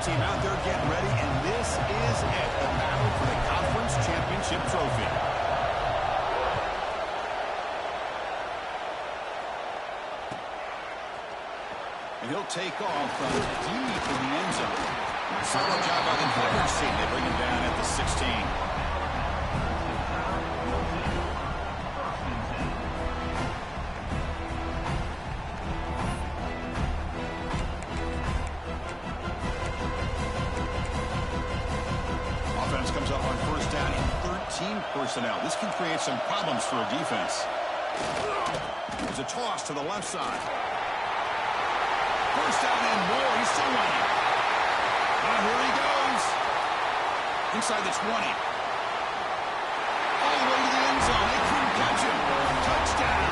team out there getting ready, and this is it, the battle for the conference championship trophy. And he'll take off from deep in the end zone. Solid job by the defense team. They bring him down at the 16. Comes up on first down in 13 personnel. This can create some problems for a defense. There's a toss to the left side. First down and more. He's still running. Here he goes. Inside the 20. All the way to the end zone. They couldn't catch him. Touchdown.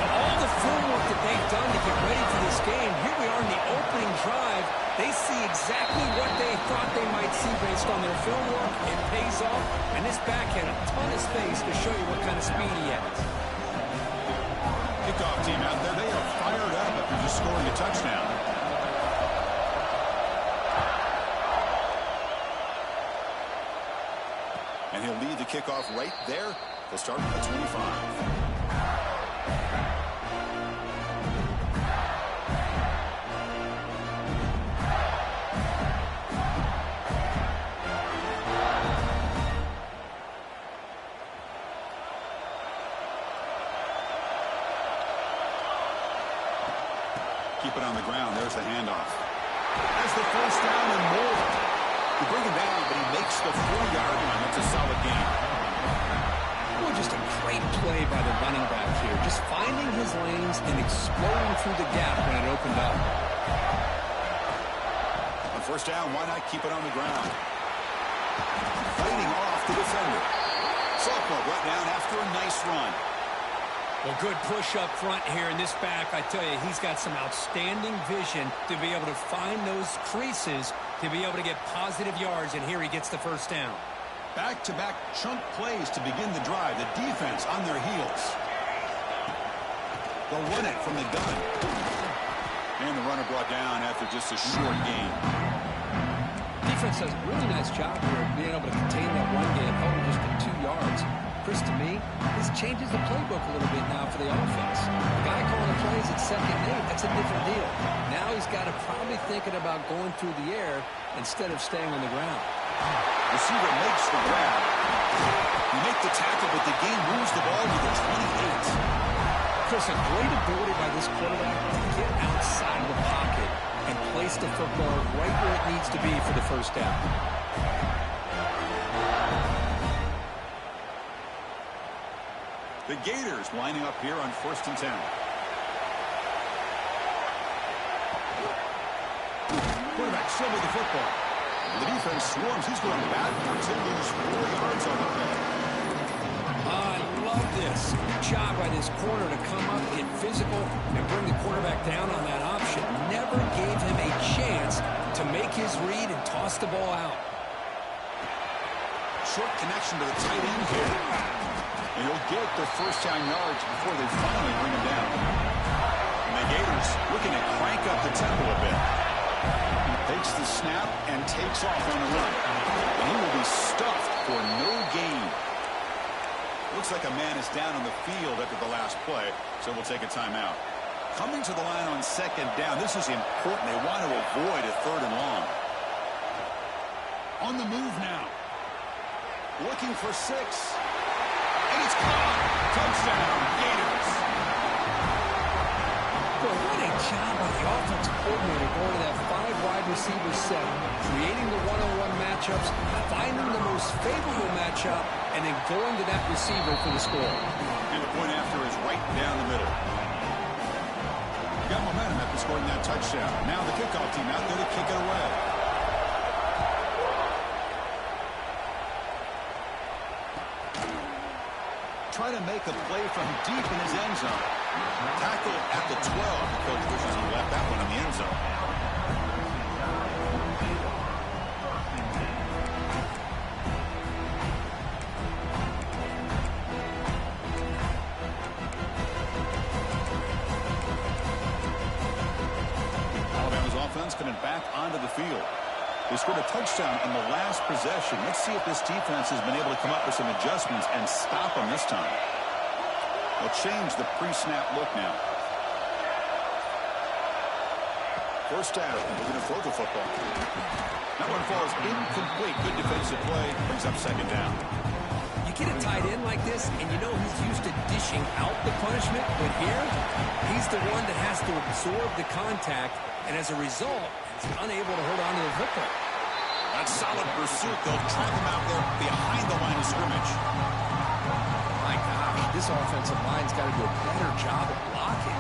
All the film work that they've done to get ready for this game, here we are in the opening drive. They see exactly what they thought they might see based on their film work. It pays off, and this back had a ton of space to show you what kind of speed he has. Kickoff team out there, they are fired up after just scoring a touchdown. And he'll lead the kickoff right there. They'll start at the 25. Keep it on the ground. There's the handoff. That's the first down and more. You bring him down, but he makes the 4-yard line. It's a solid game. Oh, just a great play by the running back here. Just finding his lanes and exploding through the gap when it opened up. On first down, why not keep it on the ground? Fighting off the defender. Sophomore brought down after a nice run. Well, good push up front here in this back. I tell you, he's got some outstanding vision to be able to find those creases, to be able to get positive yards, and here he gets the first down. Back-to-back chunk plays to begin the drive. The defense on their heels. They'll run it from the gun. And the runner brought down after just a short gain. Defense does a really nice job here of being able to contain that run game, holding just to 2 yards. Chris, to me, this changes the playbook a little bit now for the offense. The guy calling the plays at 2nd and 8, that's a different deal. Now he's got to probably thinking about going through the air instead of staying on the ground. Receiver makes the grab. You make the tackle, but the game moves the ball to the 28. Chris, a great ability by this quarterback to get outside the pocket and place the football right where it needs to be for the first down. The Gators lining up here on 1st and 10. Quarterback still with the football. The defense swarms. He's going backwards. He'll lose 4 yards on the play. I love this. Good job by this corner to come up, get physical, and bring the quarterback down on that option. Never gave him a chance to make his read and toss the ball out. Short connection to the tight end here. And he'll get the first down yards before they finally bring him down. And the Gators looking to crank up the tempo a bit. He takes the snap and takes off on the run. And he will be stuffed for no gain. Looks like a man is down on the field after the last play, so we'll take a timeout. Coming to the line on 2nd down, this is important. They want to avoid a 3rd and long. On the move now. Looking for 6. And it's caught. Touchdown, Gators. Well, what a job by the offensive coordinator going to that 5-wide receiver set, creating the one-on-one matchups, finding the most favorable matchup, and then going to that receiver for the score. And the point after is right down the middle. Got momentum after scoring that touchdown. Now the kickoff team out there to kick it away. Try to make a play from deep in his end zone. Tackle at the 12. The coach wishes he left that one in the end zone. confident back onto the field. They scored a touchdown on the last possession. Let's see if this defense has been able to come up with some adjustments and stop them this time. They'll change the pre-snap look now. First down, we're going to throw the football. That one falls incomplete. Good defensive play. Brings up second down. You get a tight end like this, and you know he's used to dishing out the punishment, but here, he's the one that has to absorb the contact, and as a result, he's unable to hold on to the football. That's solid pursuit. They'll trap him out there behind the line of scrimmage. My gosh, this offensive line's got to do a better job of blocking.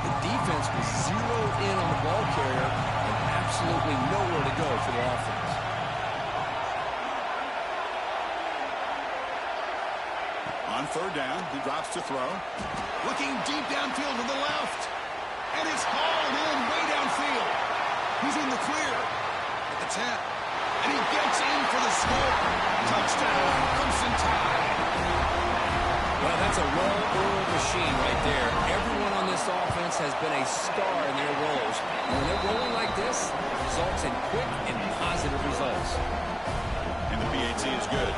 The defense was zeroed in on the ball carrier and absolutely nowhere to go for the offense. On third down, he drops to throw. Looking deep downfield to the left. And it's hauled in way downfield. He's in the clear. At the 10. And he gets in for the score. Touchdown, Crimson Tide. Well, that's a well-oiled machine right there. Everyone on this offense has been a star in their roles. And when they're rolling like this, it results in quick and positive results. And the PAT is good.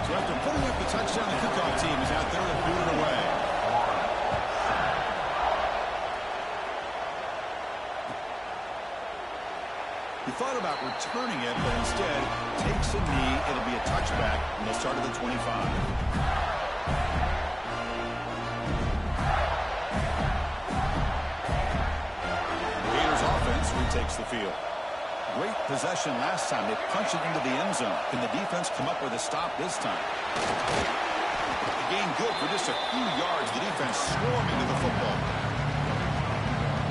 So after putting up the touchdown, the kickoff team is out there to boot it away. He thought about returning it, but instead takes a knee. It'll be a touchback, and they'll start at the 25. The Gators offense retakes the field. Great possession last time. They punched it into the end zone. Can the defense come up with a stop this time? The gain good for just a few yards. The defense swarming to the football.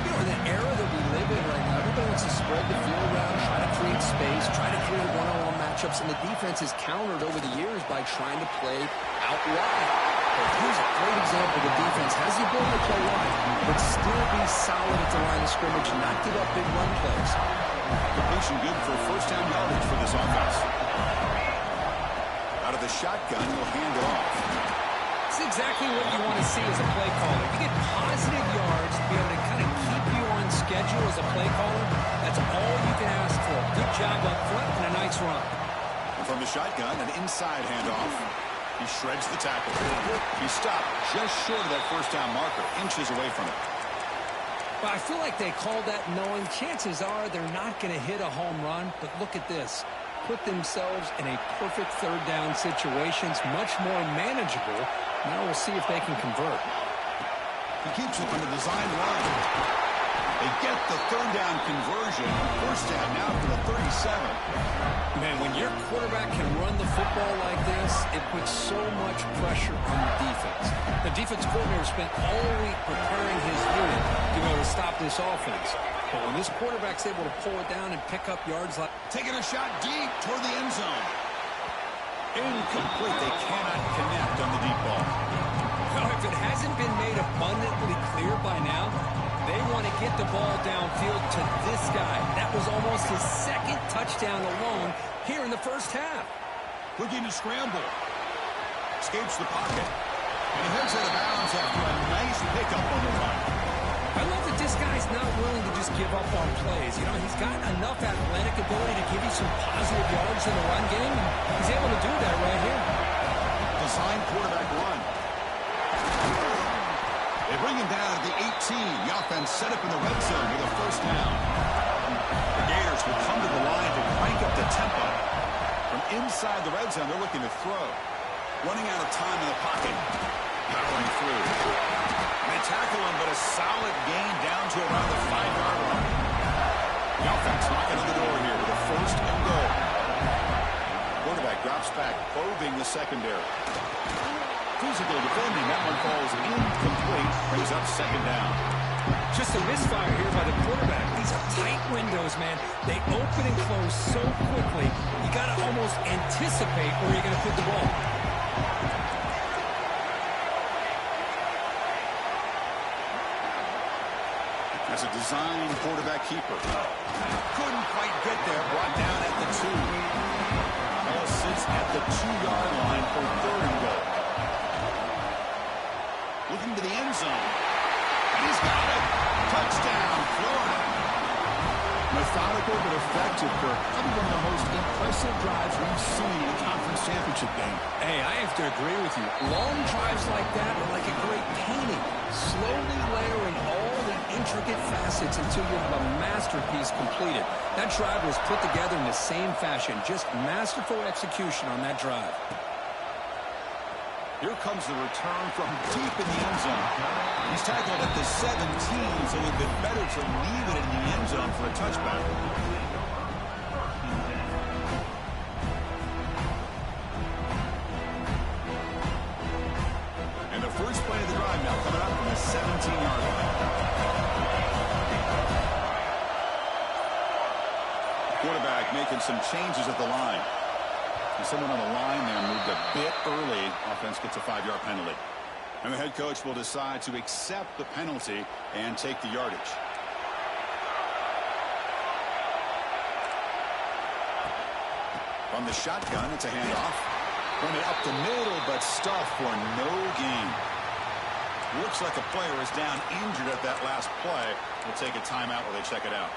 You know, in the era that we live in right now, everybody wants to spread the field around, try to create space, try to create one-on-one matchups, and the defense is countered over the years by trying to play out wide. But here's a great example. The defense has the ability to play wide, but still be solid at the line of scrimmage, not give up big run plays. Completion good for first down yardage for this offense. Out of the shotgun, he'll hand it off. It's exactly what you want to see as a play caller. You get positive yards to be able to kind of keep you on schedule as a play caller. That's all you can ask for. Good job up front and a nice run. From the shotgun, an inside handoff. He shreds the tackle. He stopped just short of that first down marker, inches away from it. Well, I feel like they called that knowing chances are they're not going to hit a home run, but look at this. Put themselves in a perfect third down situation. It's much more manageable. Now we'll see if they can convert. He keeps it on the design line. They get the third down conversion. First down now for the 37. Man, when your quarterback can run the football like this, it puts so much pressure on the defense. The defense coordinator spent all week preparing his unit to be able to stop this offense. But when this quarterback's able to pull it down and pick up yards like... Taking a shot deep toward the end zone. Incomplete. They cannot connect on the deep ball. Well, if it hasn't been made abundantly clear by now, they want to get the ball downfield to this guy. That was almost his second touchdown alone here in the first half. Looking to scramble. Escapes the pocket. And he heads out of bounds after a nice pickup on the run. I love that this guy's not willing to just give up on plays. You know, he's got enough athletic ability to give you some positive yards in the run game. He's able to do that right here. Design quarterback run. They bring him down at the 18. The offense set up in the red zone with a first down. The Gators will come to the line to crank up the tempo. From inside the red zone, they're looking to throw. Running out of time in the pocket. Powering through. They tackle him, but a solid gain down to around the 5-yard line. The offense knocking on the door here with a first and goal. Quarterback drops back, probing the secondary. Physical defending. That one falls incomplete. Brings up second down. Just a misfire here by the quarterback. These are tight windows, man. They open and close so quickly. You got to almost anticipate where you're going to put the ball. As a design quarterback keeper. Couldn't quite get there. Brought down at the 2. Ball sits at the 2-yard line for third and goal. Looking to the end zone. And he's got it. Touchdown, Florida. methodical but effective for probably one of the most impressive drives we've seen in a conference championship game. Hey, I have to agree with you. Long drives like that are like a great painting, slowly layering all the intricate facets until you have a masterpiece completed. That drive was put together in the same fashion, just masterful execution on that drive. Here comes the return from deep in the end zone. He's tackled at the 17, so it would have been better to leave it in the end zone for a touchback. And the first play of the drive now coming up from the 17-yard line. Quarterback making some changes at the line. And someone on the line there moved a bit early. Offense gets a 5-yard penalty. And the head coach will decide to accept the penalty and take the yardage. From the shotgun, it's a handoff. Running up the middle, but stuffed for no gain. Looks like a player is down injured at that last play. We'll take a timeout while they check it out.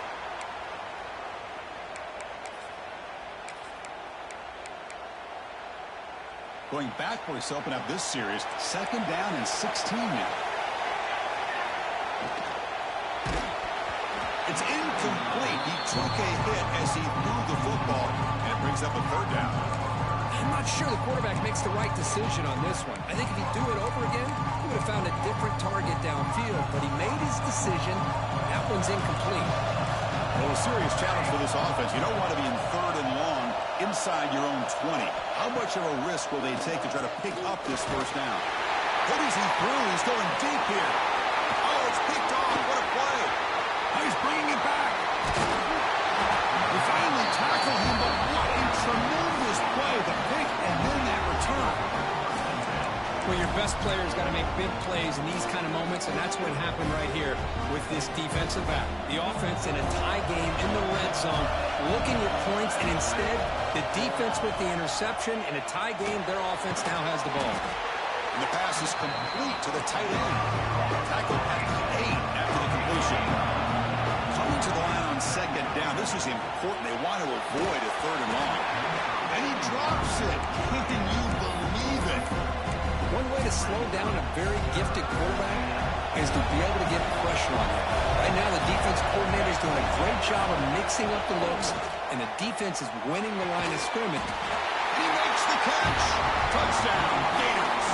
Going backwards to open up this series. 2nd down and 16 now. It's incomplete. He took a hit as he threw the football, and it brings up a 3rd down. I'm not sure the quarterback makes the right decision on this one. I think if he'd do it over again, he would have found a different target downfield, but he made his decision. That one's incomplete. Well, a serious challenge for this offense. You don't want to be in 3rd and long inside your own 20. How much of a risk will they take to try to pick up this 1st down? What is he through? He's going deep here. Oh, it's picked off. What a play. Oh, he's bringing it back. They finally tackle him, but what a tremendous play. The pick and then that return. Well, your best player's got to make big plays in these kind of moments, and that's what happened right here with this defensive back. The offense in a tie game in the red zone, looking at points, and instead, the defense with the interception. In a tie game, their offense now has the ball. And the pass is complete to the tight end. Tackled at the 8 after the completion. Coming to the line on 2nd down. This is important. They want to avoid a 3rd and long. And he drops it. Can you believe it? One way to slow down a very gifted quarterback is to be able to get pressure on him. Right now, the defense coordinator is doing a great job of mixing up the looks, and the defense is winning the line of scrimmage. He makes the catch. Touchdown, Gators.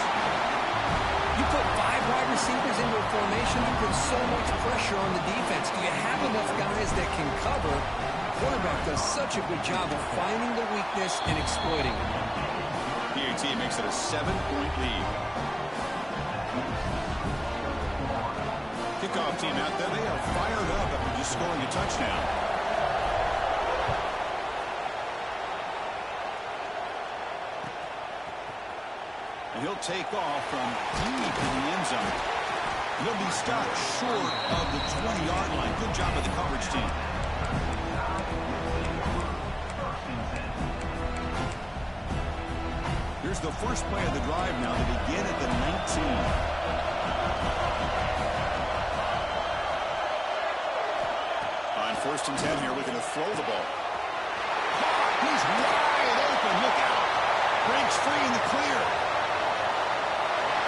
You put 5 wide receivers into a formation, you put so much pressure on the defense. Do you have enough guys that can cover? The quarterback does such a good job of finding the weakness and exploiting it. PAT makes it a 7-point lead. Kickoff team out there. They are fired up after just scoring a touchdown. And he'll take off from deep in the end zone. He'll be stopped short of the 20-yard line. Good job of the coverage team. Here's the first play of the drive now to begin at the 19. On 1st and 10 here, looking to throw the ball. He's wide open. Look out. Breaks free in the clear.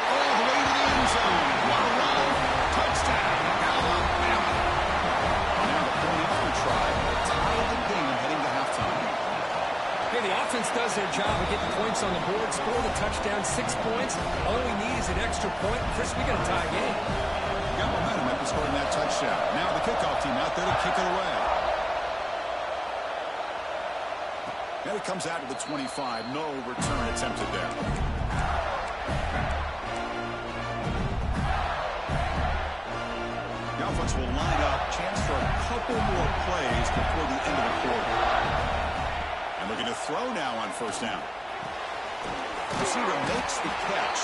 All the way to the end zone. What a run. Touchdown, Alabama. Now the point after try. Tie the game heading to halftime. Hey, the offense does their job of getting points on the board, score the touchdown, 6 points. All we need is an extra point. Chris, we got a tie game. Got momentum after scoring that touchdown. Now the kickoff team out there to kick it away. Now he comes out to the 25. No return attempted there. The offense will line up. Chance for a couple more plays before the end of the quarter. And looking to throw now on 1st down. Receiver makes the catch.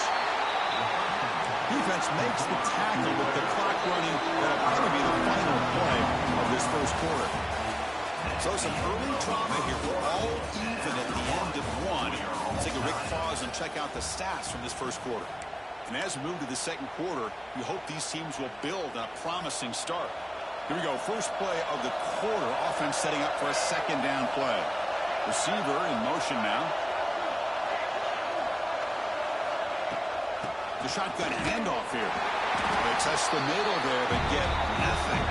Defense makes the tackle with the clock running. That'll probably be the final play of this 1st quarter. So some early drama here. We're all even at the end of 1. Let's take a quick pause and check out the stats from this 1st quarter. And as we move to the 2nd quarter, we hope these teams will build on a promising start. Here we go. First play of the quarter. Offense setting up for a second down play. Receiver in motion now. The shotgun handoff here. They test the middle there, but get nothing.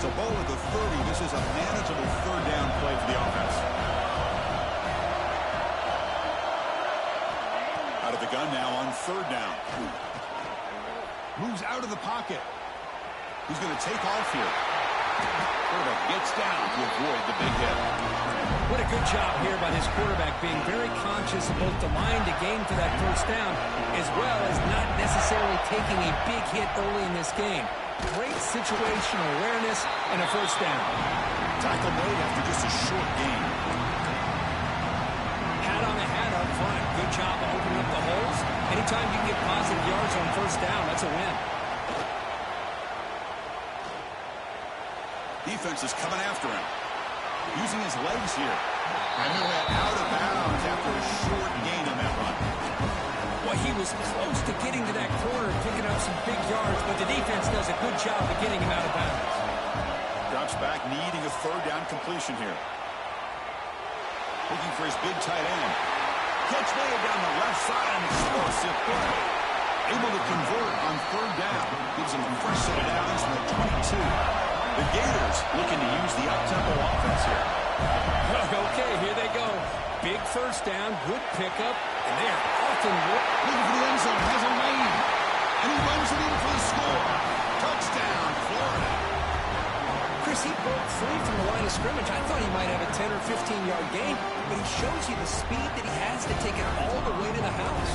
So ball at the 30. This is a manageable third down play for the offense. Out of the gun now on third down. Moves out of the pocket. He's going to take off here. Quarterback gets down to avoid the big hit. What a good job here by his quarterback, being very conscious of both the line to gain for that first down, as well as not necessarily taking a big hit early in this game. Great situational awareness and a first down. Tackle made after just a short gain. Hat on a hat up front. Good job of opening up the holes. Anytime you can get positive yards on first down, that's a win. Defense is coming after him. Using his legs here. And he went out of bounds after a short gain on that run. Well, he was close to getting to that corner, picking up some big yards, but the defense does a good job of getting him out of bounds. Drops back, needing a third down completion here. Looking for his big tight end. Catch made down the left side, an explosive play. Able to convert on third down. Gives him a fresh set of downs from the 22. The Gators looking to use the up-tempo offense here. Okay, here they go. Big first down, good pickup, and they are often looking for the end zone, has a lane, and he runs it in for the score. Touchdown, Florida. Chris, he broke free from the line of scrimmage. I thought he might have a 10 or 15-yard gain, but he shows you the speed that he has to take it all the way to the house.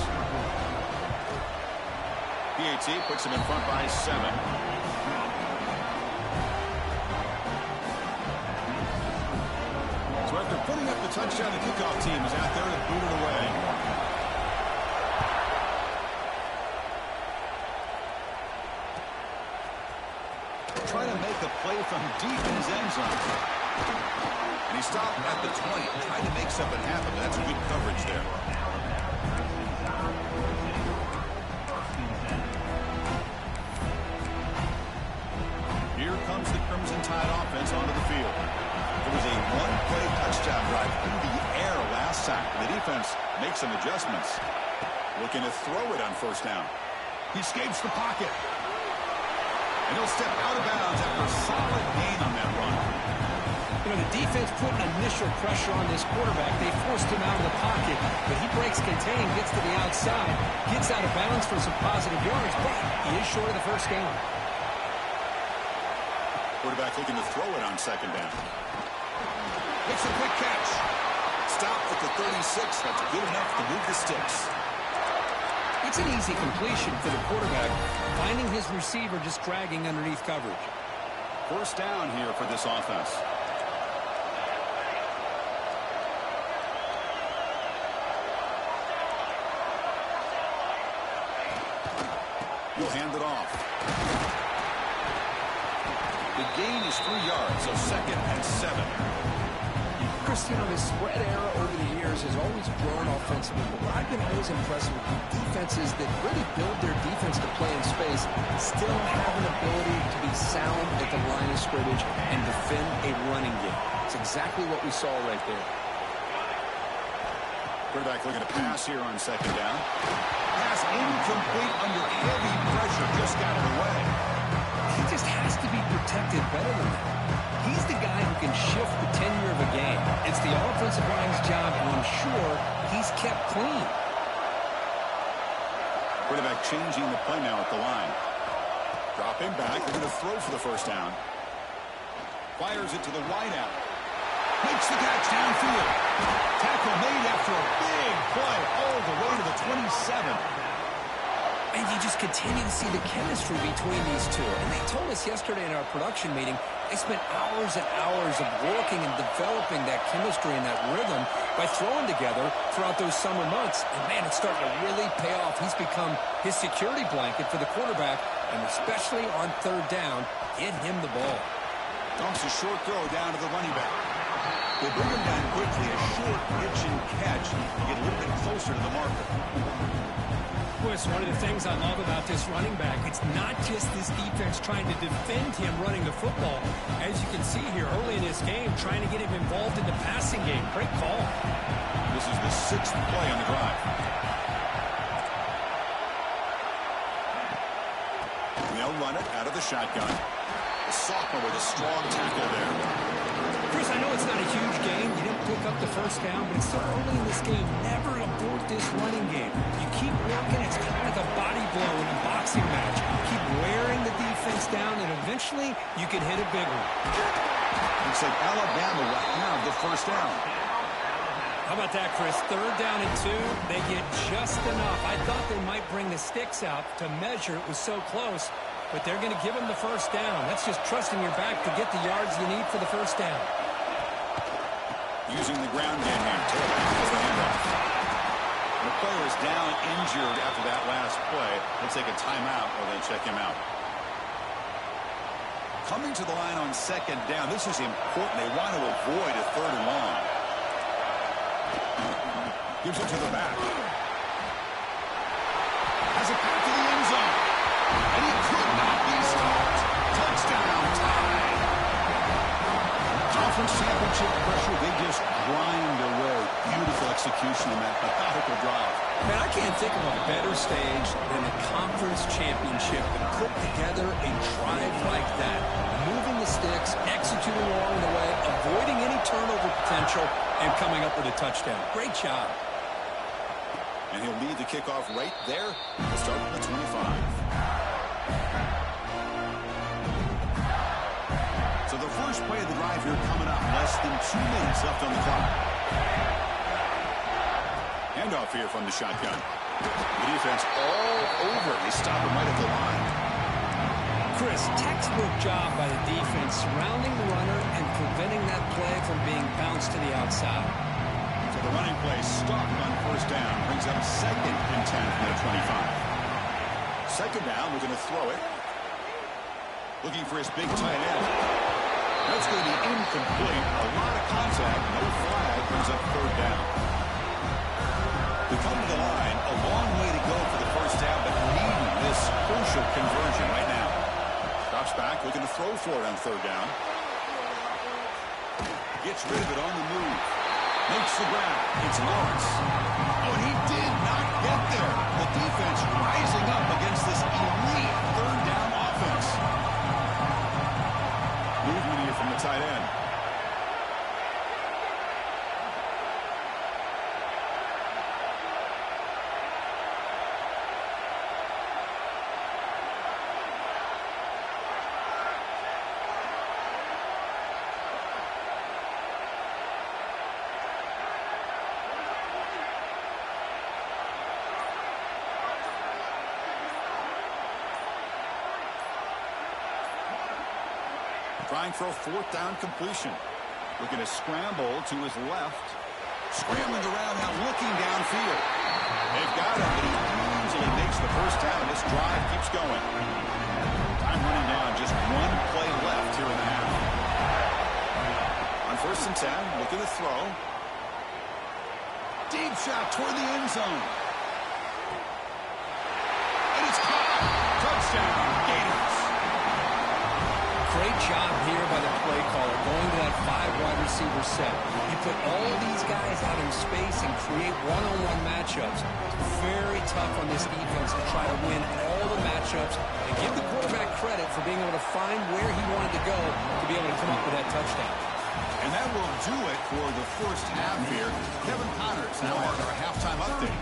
PAT puts him in front by 7. So after putting up the touchdown, the kickoff team is out there to boot it away. Trying to make a play from deep in his end zone. And he stopped at the 20, trying to make something happen. That's good coverage there. Here comes the Crimson Tide offense onto the field. It was a one-play touchdown drive through the air last time. The defense makes some adjustments. Looking to throw it on first down. He escapes the pocket. And he'll step out of bounds after a solid gain on that run. You know, the defense put an initial pressure on this quarterback. They forced him out of the pocket, but he breaks contain, gets to the outside, gets out of bounds for some positive yards, but he is short of the first down. Quarterback looking to throw it on second down. Makes a quick catch. Stop at the 36. That's good enough to move the sticks. It's an easy completion for the quarterback, finding his receiver just dragging underneath coverage. First down here for this offense. He'll hand it off. The gain is 3 yards, so second and 7. Chris, you know, this spread era over the years has always grown offensively, but what I've been always impressed with defenses that really build their defense to play in space still have an ability to be sound at the line of scrimmage and defend a running game. It's exactly what we saw right there. Quarterback looking to pass here on second down. Pass incomplete under heavy pressure, just got it away. He just has to be protected better than that. He's the guy who can shift the tenure of a game. It's the offensive line's job to ensure he's kept clean. Quarterback changing the play now at the line. Dropping back, they're going to throw for the first down. Fires it to the wide out. Makes the catch downfield. Tackle made after a big play all the way to the 27. And you just continue to see the chemistry between these two. And they told us yesterday in our production meeting, they spent hours and hours of working and developing that chemistry and that rhythm by throwing together throughout those summer months. And, man, it's starting to really pay off. He's become his security blanket for the quarterback, and especially on third down, get him the ball. Dumps a short throw down to the running back. They bring him down quickly, a short pitch and catch to get a little bit closer to the marker. One of the things I love about this running back, it's not just this defense trying to defend him running the football. As you can see here early in this game, trying to get him involved in the passing game. Great call. This is the 6th play on the drive. They'll run it out of the shotgun. The sophomore with a strong tackle there. Chris, I know it's not a huge game. You didn't pick up the first down, but it's so early in this game. Never abort this running game. You keep working. It's kind of like a body blow in a boxing match. Keep wearing the defense down, and eventually you can hit a big one. Looks like Alabama will have the first down. How about that, Chris? 3rd down and 2. They get just enough. I thought they might bring the sticks out to measure. It was so close, but they're going to give them the first down. That's just trusting your back to get the yards you need for the first down. Using the ground game here. The handoff. The player is down injured after that last play. They'll take a timeout or they check him out. Coming to the line on 2nd down. This is important. They want to avoid a 3rd and long. Gives it to the back. Has it back to the end zone. And he could not be stopped. Touchdown tie. Conference championship pressure, they just grind away. Beautiful execution in that methodical drive. Man, I can't think of a better stage than a conference championship to put together a drive like that. Moving the sticks, executing along the way, avoiding any turnover potential, and coming up with a touchdown. Great job. And he'll lead the kickoff right there. We'll start at the 25. So the first play of the drive here coming up. Less than 2 minutes left on the clock. Handoff here from the shotgun. The defense all over. They stop him right at the line. Chris, textbook job by the defense surrounding the runner and preventing that play from being bounced to the outside. So the running play stopped on 1st down. Brings up 2nd and 10 from the 25. 2nd down, we're going to throw it. Looking for his big tight end. That's going to be incomplete. A lot of contact. No flag. Brings up 3rd down. We come to the line. A long way to go for the first down, but needing this crucial conversion right now. Drops back. Looking to throw for it on 3rd down. Gets rid of it on the move. Makes the grab. It's Lawrence. Oh, and he did not get there. The defense rising up against this elite 3rd down offense. Movement here from the tight end. Trying for a 4th down completion. Looking to scramble to his left. Scrambling around now, looking downfield. They've got him, but he easily makes the first down. This drive keeps going. Time running down, just 1 play left here in the half. On 1st and 10, looking to throw. Deep shot toward the end zone. And it's caught. Touchdown, Gators. Great job here by the play caller, going to that 5 wide receiver set. You put all these guys out in space and create one-on-one matchups. Very tough on this defense to try to win all the matchups and give the quarterback credit for being able to find where he wanted to go to be able to come up with that touchdown. And that will do it for the first half here. Kevin Connors now has our halftime update.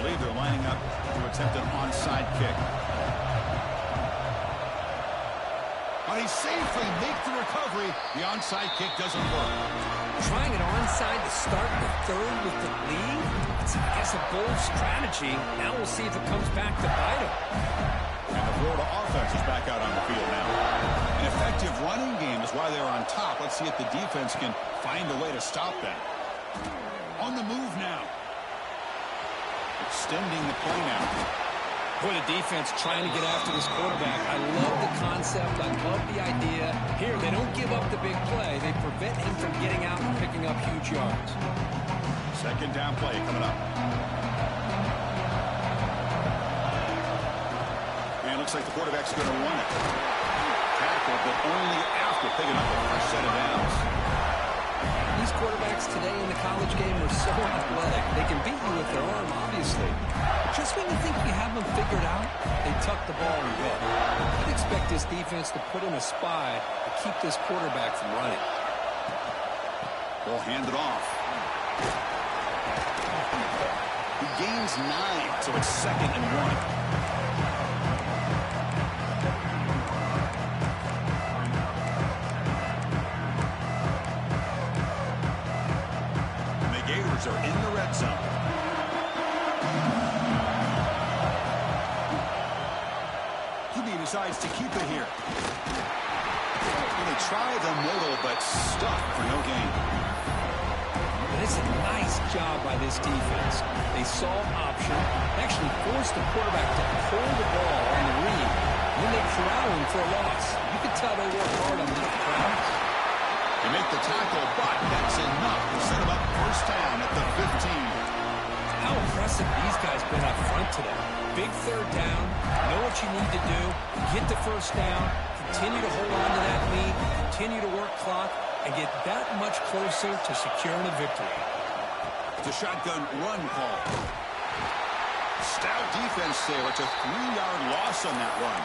They're lining up to attempt an onside kick. But he safely makes the recovery. The onside kick doesn't work. Trying it onside to start the 3rd with the lead? It's, I guess, a bold strategy. Now we'll see if it comes back to bite him. And the Florida offense is back out on the field now. An effective running game is why they're on top. Let's see if the defense can find a way to stop that. On the move now. Extending the play now. Boy, the defense trying to get after this quarterback. I love the concept. I love the idea. Here, they don't give up the big play. They prevent him from getting out and picking up huge yards. Second down play coming up. And it looks like the quarterback's going to run it. Tackle, but only after picking up the first set of downs. These quarterbacks today in the college game are so athletic. They can beat you with their arm, obviously. Just when you think you have them figured out, they tuck the ball and go. I'd expect this defense to put in a spy to keep this quarterback from running. Ball handed off. He gains 9, so it's 2nd and 1. Are in the red zone. QB decides to keep it here. Going to try the middle, but stuck for no gain. And it's a nice job by this defense. They saw option, actually forced the quarterback to pull the ball on the read, and then they corral him for a loss. You can tell they worked hard on that corral. They make the tackle, but that's enough to set them up first down at the 15. How impressive these guys been up front today. Big third down, know what you need to do, get the first down, continue to hold on to that lead, continue to work clock, and get that much closer to securing a victory. The shotgun run call. Stout defense there. It's a 3-yard loss on that run.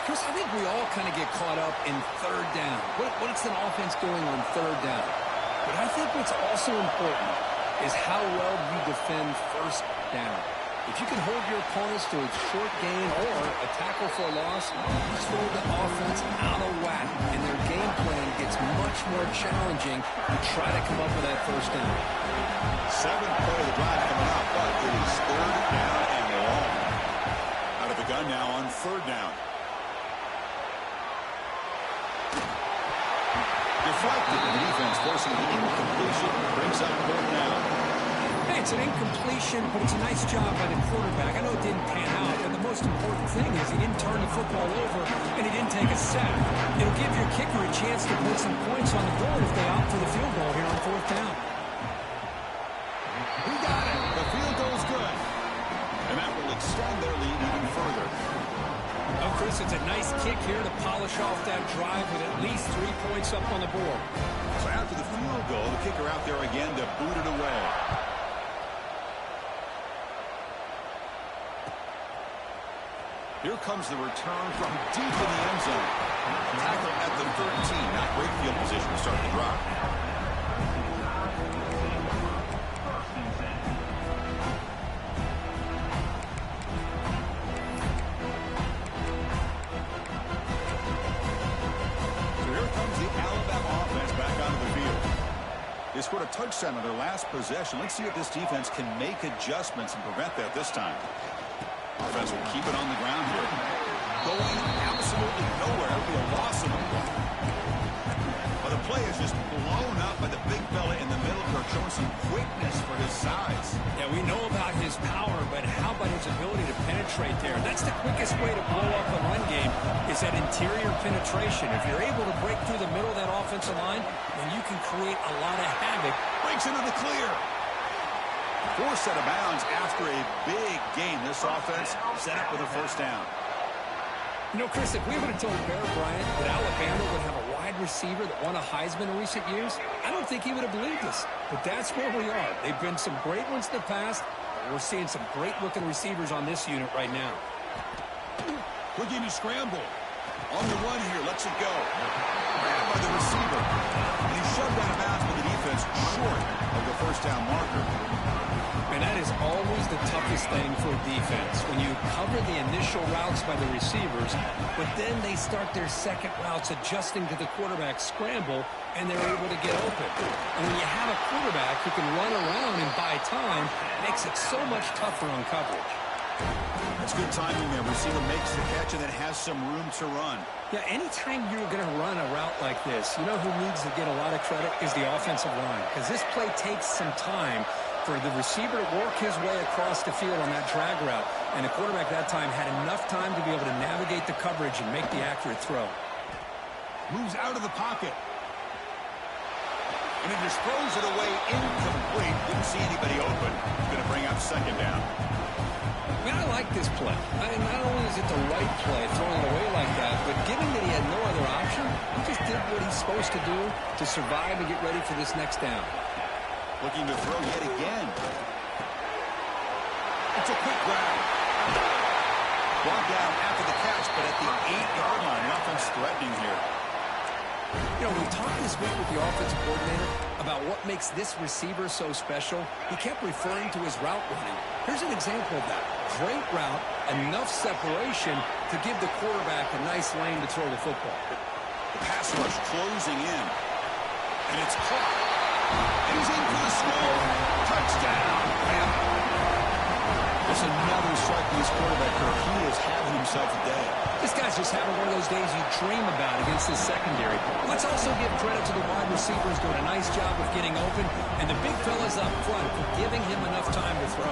Chris, I think we all kind of get caught up in third down. What's an offense doing on third down? But I think what's also important is how well you defend first down. If you can hold your opponents to a short gain or a tackle for a loss, you throw the offense out of whack, and their game plan gets much more challenging to try to come up with that first down. 7th play of the drive coming up, but it is 3rd down and long. Out of the gun now on 3rd down. Deflected, the defense forcing the incompletion. Brings up 4th down. Hey, it's an incompletion, but it's a nice job by the quarterback. I know it didn't pan out, but the most important thing is he didn't turn the football over and he didn't take a sack. It'll give your kicker a chance to put some points on the board if they opt for the field goal here on 4th down. He got it. The field goal's good. And that will extend their lead even further. Oh, Chris, it's a nice kick here to polish off that drive with at least 3 points up on the board. So after the field goal, the kicker out there again to boot it away. Here comes the return from deep in the end zone. Tackle at the 13. Not great field position to start the drive. They scored a touchdown on their last possession. Let's see if this defense can make adjustments and prevent that this time. Offense will keep it on the ground here. Going absolutely nowhere. It'll be a loss of the play. But the play is just blown up by the big fella in the middle. They're showing some quickness for his size. Yeah, we know about his power, but how about his ability to penetrate there? That's the quickest way to blow up a run game is that interior penetration. If you're able to break through the middle of that offensive line, then you can create a lot of havoc. Breaks into the clear. 4 set of bounds after a big game. This offense set up with a first down. You know, Chris, if we would have told Bear Bryant that Alabama would have a wide receiver that won a Heisman in recent years, I don't think he would have believed us. But that's where we are. They've been some great ones in the past. We're seeing some great-looking receivers on this unit right now. Looking to scramble. On the run here, lets it go. Grabbed by the receiver. And he's shoved out of bounds by the defense short of the first down marker. And that is always the toughest thing for a defense, when you cover the initial routes by the receivers, but then they start their second routes adjusting to the quarterback scramble, and they're able to get open. And when you have a quarterback who can run around and buy time, it makes it so much tougher on coverage. That's good timing there. Receiver makes the catch and then has some room to run. Yeah, anytime you're going to run a route like this, you know who needs to get a lot of credit is the offensive line, because this play takes some time for the receiver to work his way across the field on that drag route. And the quarterback that time had enough time to be able to navigate the coverage and make the accurate throw. Moves out of the pocket. And he just throws it away incomplete. Didn't see anybody open. He's going to bring up second down. I mean, I like this play. Not only is it the right play, throwing it away like that, but given that he had no other option, he just did what he's supposed to do to survive and get ready for this next down. Looking to throw yet again. It's a quick grab. Brought down after the catch, but at the 8-yard line. Nothing's threatening here. You know, we talked this week with the offensive coordinator about what makes this receiver so special. He kept referring to his route running. Here's an example of that. Great route, enough separation to give the quarterback a nice lane to throw the football. The pass rush closing in. And it's caught. And he's in for the score. Touchdown. There's another strike in his quarterback curve. He is having himself a day. This guy's just having one of those days you dream about against this secondary. Let's also give credit to the wide receivers doing a nice job of getting open, and the big fellas up front for giving him enough time to throw.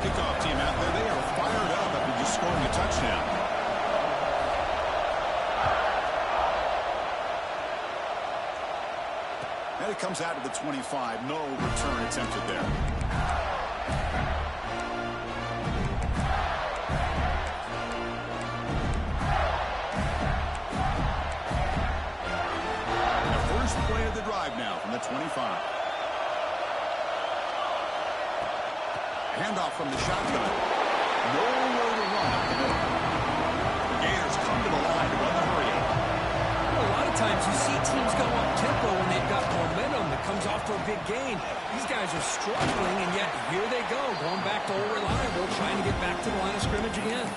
Kickoff team out there, they are fired up after just scoring a touchdown. And it comes out to the 25. No return attempted there. Play of the drive now from the 25. Handoff from the shotgun. Nowhere to run up the middle. The Gators come to the line to run the hurry up. A lot of times you see teams go up tempo when they've got momentum that comes off for a big gain. These guys are struggling, and yet here they go, going back to old reliable, trying to get back to the line of scrimmage again.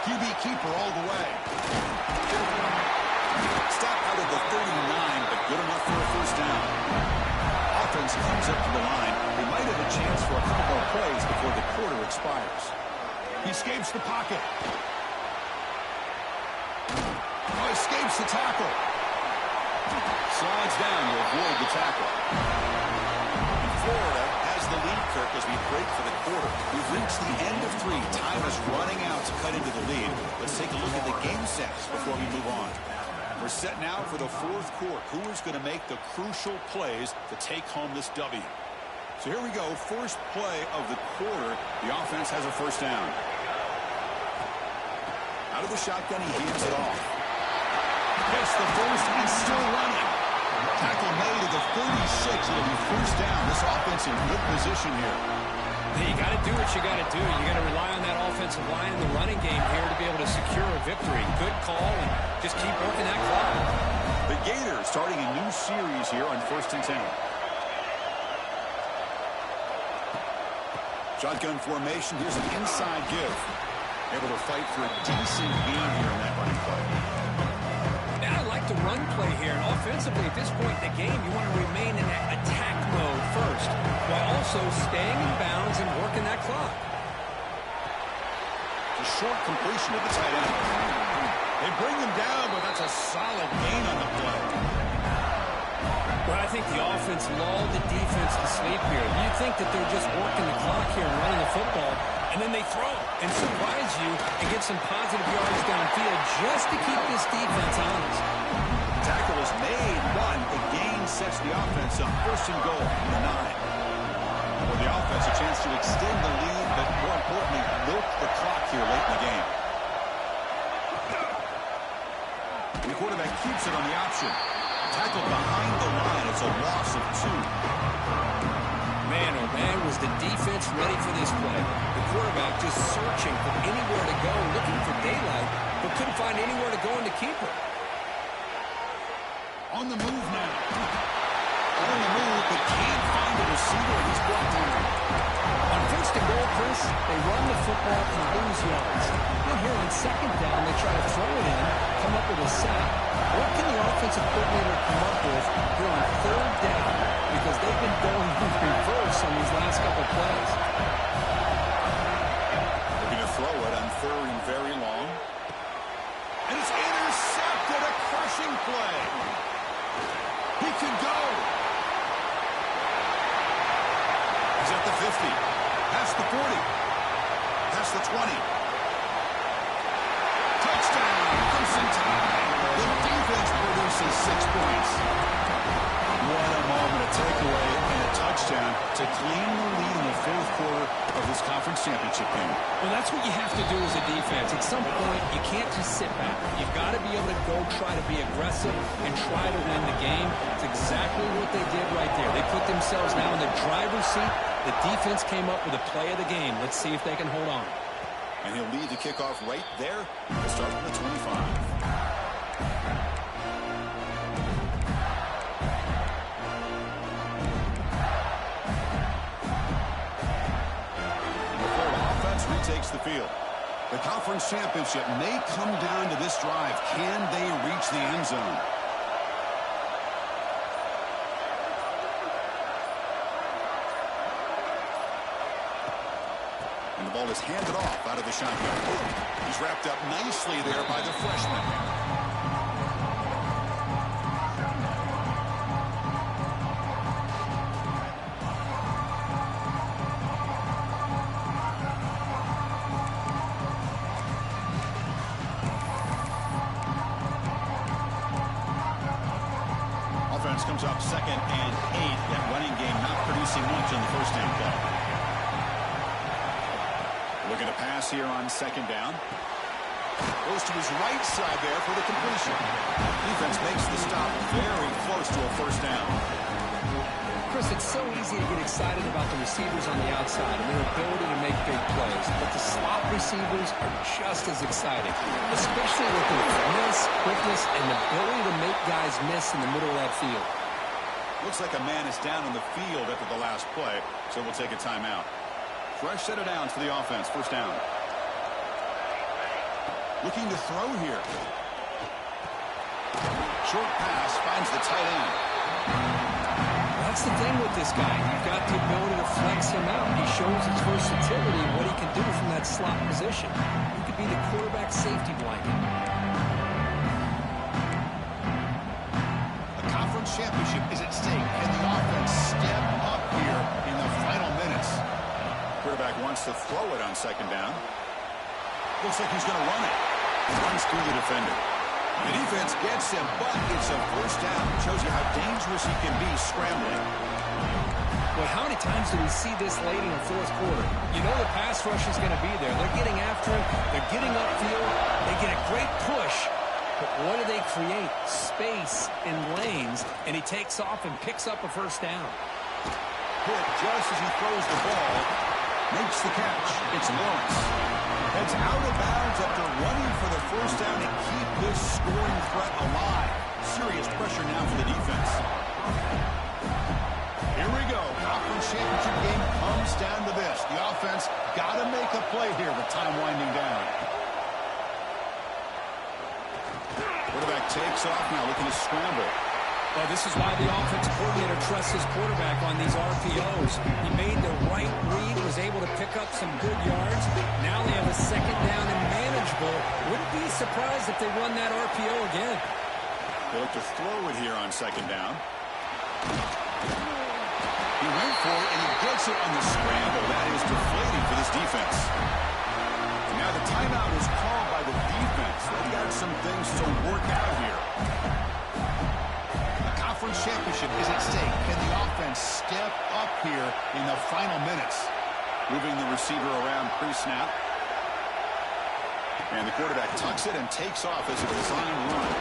QB keeper all the way. Stop out of the 39, but good enough for a first down. Offense comes up to the line. They might have a chance for a couple more plays before the quarter expires. He escapes the pocket. Oh, escapes the tackle. Slides down to avoid the tackle. And Florida has the lead, Kirk, as we break for the quarter. We've reached the end of 3. Time is running out to cut into the lead. Let's take a look at the game sets before we move on. We're set now for the 4th quarter. Who is going to make the crucial plays to take home this W? So here we go. First play of the quarter. The offense has a first down. Out of the shotgun, he hands it off. Gets the first and still running. Tackle made at the 36. It'll be first down. This offense in good position here. Hey, you got to do what you got to do. You got to rely on that offensive line in the running game here to be able to secure a victory. Good call, and just keep working that clock. The Gators starting a new series here on 1st and 10. Shotgun formation. Here's an inside give. Able to fight for a decent gain here in that running play. I like the run play here. And offensively, at this point in the game, you want to remain in that attack mode first, while also staying in bounds and working that clock. A short completion of the tight end. They bring him down, but that's a solid gain on the play. Well, I think the offense lulled the defense to sleep here. You think that they're just working the clock here and running the football, and then they throw and surprise you and get some positive yards downfield just to keep this defense honest. Tackle is made. The gain sets the offense up. 1st and goal from the 9. For the offense, a chance to extend the lead, but more importantly, milk the clock here late in the game. The quarterback keeps it on the option. Tackled behind the line. It's a loss of 2. Man, oh man, was the defense ready for this play. The quarterback just searching for anywhere to go, looking for daylight, but couldn't find anywhere to go in the keeper. On the move now. On the move, but can't find a receiver. He's brought down. On First and goal, Chris, they run the football and lose yards. Then here on second down, they try to throw it in, come up with a sack. What can the offensive coordinator come up with here on third down? Because they've been going in reverse on these last couple of plays. Looking to throw it on third and very long. And it's intercepted, a crushing play. He can go. He's at the 50. Past the 40. Past the 20. Touchdown, Crimson Tide. The defense produces 6 points. What a moment, a takeaway and a touchdown to claim the lead in the fourth quarter of this conference championship game. Well, that's what you have to do as a defense. At some point, you can't just sit back. You've got to be able to go try to be aggressive and try to win the game. It's exactly what they did right there. They put themselves now in the driver's seat. The defense came up with a play of the game. Let's see if they can hold on. And he'll lead the kickoff right there. He'll start from the 25. Takes the field. The conference championship may come down to this drive. Can they reach the end zone? And the ball is handed off out of the shotgun. He's wrapped up nicely there by the freshman. Comes up 2nd and 8. That running game not producing much on the first down play. Looking to pass here on 2nd down. Goes to his right side there for the completion. Defense makes the stop very close to a first down. Chris, it's so easy to get excited about the receivers on the outside and their ability to make big plays, but the slot receivers are just as exciting, especially with their finesse, quickness, and the ability to make guys miss in the middle of that field. Looks like a man is down on the field after the last play, so we'll take a timeout. Fresh set of downs for the offense. First down. Looking to throw here. Short pass finds the tight end. That's the thing with this guy. You've got the ability to flex him out. He shows his versatility and what he can do from that slot position. He could be the quarterback safety blanket. Championship is at stake, and the offense step up here in the final minutes. Quarterback wants to throw it on 2nd down. Looks like he's going to run it. Runs through the defender. The defense gets him, but it's a first down. Shows you how dangerous he can be scrambling. Well, how many times do we see this late in the fourth quarter? You know the pass rush is going to be there. They're getting after him. They're getting upfield. They get a great push. But what do they create? Space and lanes, and he takes off and picks up a first down. Hit just as he throws the ball, makes the catch. It's Lawrence. Heads out of bounds after running for the first down to keep this scoring threat alive. Serious pressure now for the defense. Here we go. Conference championship game comes down to this. The offense got to make a play here with time winding down. Quarterback takes off now, looking to scramble. Well, this is why the offensive coordinator trusts his quarterback on these RPOs. He made the right read, was able to pick up some good yards. Now they have a 2nd down and manageable. Wouldn't be surprised if they run that RPO again. They look to throw it here on 2nd down. He went for it, and he gets it on the scramble. That is deflating for this defense. Now the timeout is called by the defense. They've got some things to work out here. The conference championship is at stake. Can the offense step up here in the final minutes? Moving the receiver around pre-snap. And the quarterback tucks it and takes off as a design run.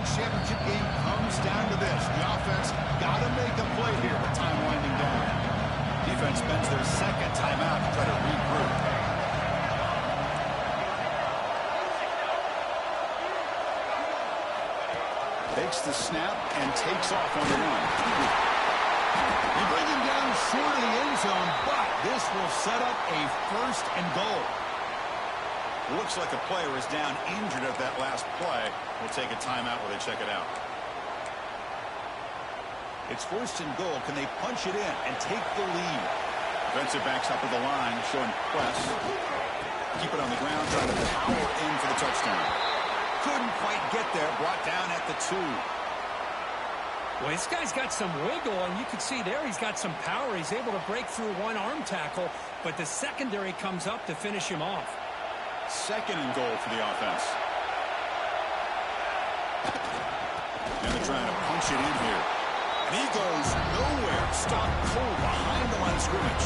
Championship game comes down to this. The offense got to make a play here with time winding down. Defense spends their 2nd timeout to try to regroup. Takes the snap and takes off on the run. You bring him down short of the end zone, but this will set up a 1st and goal. Looks like a player is down injured at that last play. We'll take a timeout while they check it out. It's 1st and goal. Can they punch it in and take the lead? Defensive backs up at the line, showing press. Keep it on the ground, trying to power in for the touchdown. Couldn't quite get there, brought down at the 2. Well, this guy's got some wiggle, and you can see there he's got some power. He's able to break through one arm tackle, but the secondary comes up to finish him off. 2nd and goal for the offense. And they're trying to punch it in here. And he goes nowhere. Stopped cold behind the line of scrimmage.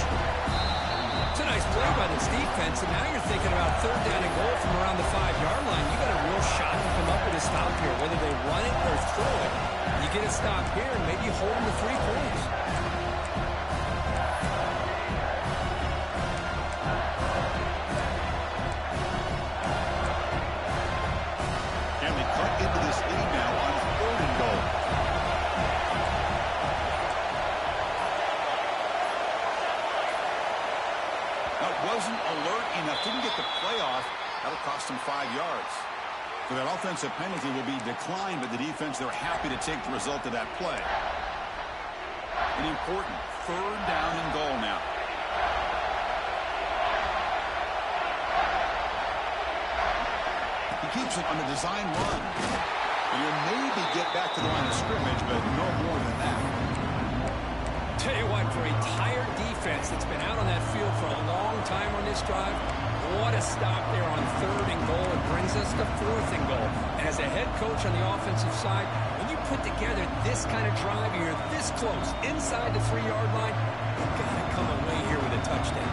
It's a nice play by this defense, and now you're thinking about 3rd down and goal from around the 5-yard line. You got a real shot to come up with a stop here, whether they run it or throw it. You get a stop here and maybe hold them to 3 points. Can they cut into this lead now on 3rd and goal? That wasn't alert enough. Didn't get the play off. That'll cost them 5 yards. So that offensive penalty will be declined, but the defense, they're happy to take the result of that play. An important 3rd down and goal now. He keeps it on the design run. And he'll maybe get back to the line of scrimmage, but no more than that. Tell you what, for a tired defense that's been out on that field for a long time on this drive, what a stop there on 3rd and goal. It brings us to 4th and goal. And as a head coach on the offensive side, when you put together this kind of drive, you're this close, inside the 3-yard line, you've got to come away here with a touchdown.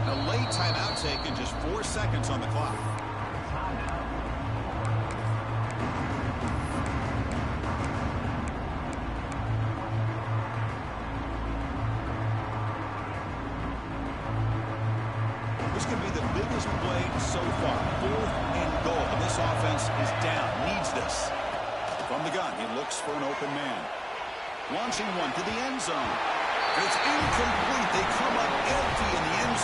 A late timeout taken, just 4 seconds on the clock. This could be the biggest play so far. 4th and goal. And this offense is down. Needs this. From the gun, he looks for an open man. Launching one to the end zone. It's incomplete. They come up empty in the end